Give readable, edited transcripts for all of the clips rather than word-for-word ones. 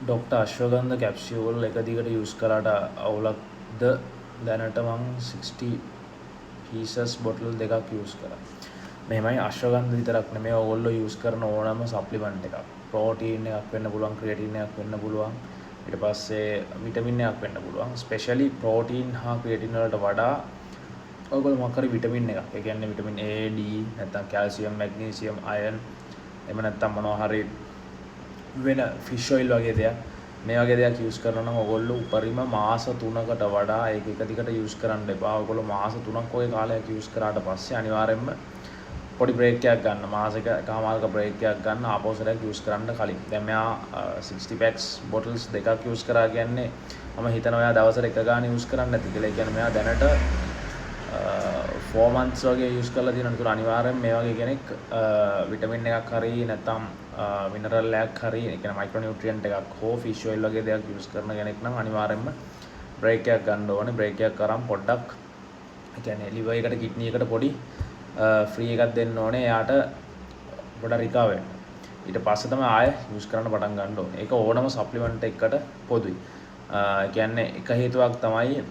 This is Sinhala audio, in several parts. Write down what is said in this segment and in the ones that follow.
ඩොක්ටර් අශ්වගන්ධ කැප්සියූල් එක දිගට යූස් කරාට අවුලක්ද දැනට මං 60 පීසස් බොටල් දෙකක් යූස් කරා. මෙහෙමයි අශ්වගන්ධ විතරක් නෙමෙයි ඔයගොල්ලෝ යූස් කරන ඕනම සප්ලිමන්ට් එකක්. ප්‍රෝටීන් එකක් වෙන්න පුළුවන්, ක්‍රියේටින් එකක් වෙන්න පුළුවන්. ඊට පස්සේ විටමින් එකක් වෙන්න පුළුවන්. ස්පෙෂලි ප්‍රෝටීන් හා ක්‍රියේටින් වලට වඩා ඔයගොල්ලෝ මොකක් හරි විටමින් එකක්. ඒ කියන්නේ විටමින් A, D, නැත්නම් කැල්සියම්, මැග්නීසියම්, අයර්න් එහෙම නැත්නම් මොනවා හරි වෙන ෆිෂ් ඔයිල් වගේ දෙයක් මේ වගේ දෙයක් යූස් කරනවා නම් ඔයගොල්ලෝ උපරිම මාස 3කට වඩා ඒක එක දිගට යූස් කරන්න එපා. ඔයගොල්ලෝ මාස 3ක් වගේ කාලයක් යූස් කරාට පස්සේ අනිවාර්යයෙන්ම පොඩි බ්‍රේක් එකක් ගන්න. මාසෙක එකමාරක බ්‍රේක් එකක් ගන්න ආපෝසරයක් යූස් කරන්න කලින්. දැන් මෙයා 60 packs bottles දෙකක් යූස් කරා කියන්නේ මම හිතනවා එයා දවසට එක ගාන යූස් කරන්නේ නැති කියලා. ඒ කියන්නේ මෙයා දැනට 4 months වගේ යූස් කරලා තියෙනවා. ඒතර අනිවාර්යයෙන් මේ වගේ කෙනෙක් විටමින් එකක් හරි නැත්නම් මිනරල් එකක් හරි ඒ කියන්නේ මයික්‍රෝ නියුට්‍රියන්ට් එකක් හෝ ෆිෂ් ඔයිල් වගේ දෙයක් යූස් කරන කෙනෙක් නම් අනිවාර්යයෙන්ම බ්‍රේක් එකක් ගන්න ඕනේ. බ්‍රේක් එකක් කරන් පොඩ්ඩක් ඒ කියන්නේ liver එකට kidney එකට පොඩි ෆ්‍රී එකක් දෙන්න ඕනේ. එයාට පොඩ රිකවර් වෙන්න. ඊට පස්සේ තමයි ආයෙ යූස් කරන්න පටන් ගන්න ඕනේ. ඒක ඕනම සප්ලිමන්ට් එකකට පොදුයි. ඒ කියන්නේ එක හේතුවක් තමයි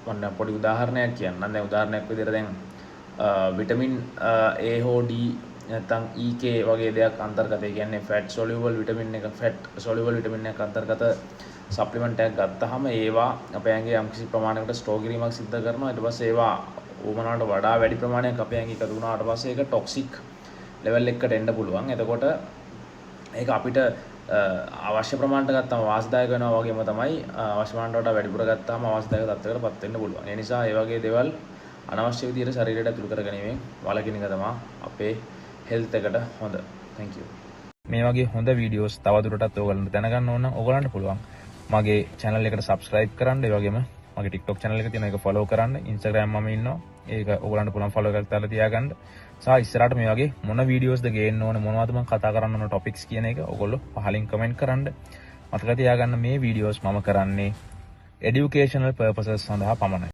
මම පොඩි උදාහරණයක් කියන්නම්. දැන් උදාහරණයක් විදිහට දැන් විටමින් A හෝ D නැත්නම් EK වගේ දෙයක් අන්තර්ගත. ඒ කියන්නේ fat soluble vitamin එක fat soluble vitamin එකක් අන්තර්ගත සප්ලිමන්ට් එකක් ගත්තාම ඒවා අපේ ඇඟේ යම්කිසි ප්‍රමාණයකට ස්ටෝර් කිරීමක් සිද්ධ කරනවා. ඊට පස්සේ ඒවා උමනාවට වඩා වැඩි ප්‍රමාණයක් අපේ ඇඟේ එකතු වුණාට පස්සේ ඒක ටොක්සික් ලෙවල් එකකට එන්න පුළුවන්. එතකොට ඒක අපිට අවශ්‍ය ප්‍රමාණයට ගත්තාම වාසිදායක වෙනවා වගේම තමයි අවශ්‍ය ප්‍රමාණයට වඩා වැඩිපුර ගත්තාම අවාසිදායක තත්ත්වයකටපත් වෙන්න පුළුවන්. ඒ නිසා මේ වගේ දේවල් අනවශ්‍ය විදිහට ශරීරයට ඇතුළු කරගැනීමෙන් වළකින එක තමයි අපේ හෙල්ත් එකට හොඳ. thank you. මේ වගේ හොඳ වීඩියෝස් තවදුරටත් ඔයගලන්ට දැනගන්න ඕන නම් ඔයගලන්ට පුළුවන් මගේ channel එකට subscribe කරන්න. ඒ වගේම මගේ TikTok channel එක තියෙනවා ඒක follow කරන්න. Instagram මම ඉන්නවා. ඒක ඔයගලන්ට පුළුවන් follow එකක් දාලා තියාගන්න. සහ ඉස්සරහට මේ වගේ මොන වීඩියෝස්ද ගේන්න ඕනේ මොනවද මම කතා කරන්න ඕන topics කියන එක ඔයගොල්ලෝ පහලින් comment කරන්න. මතක තියාගන්න මේ වීඩියෝස් මම කරන්නේ educational purposes සඳහා පමණයි.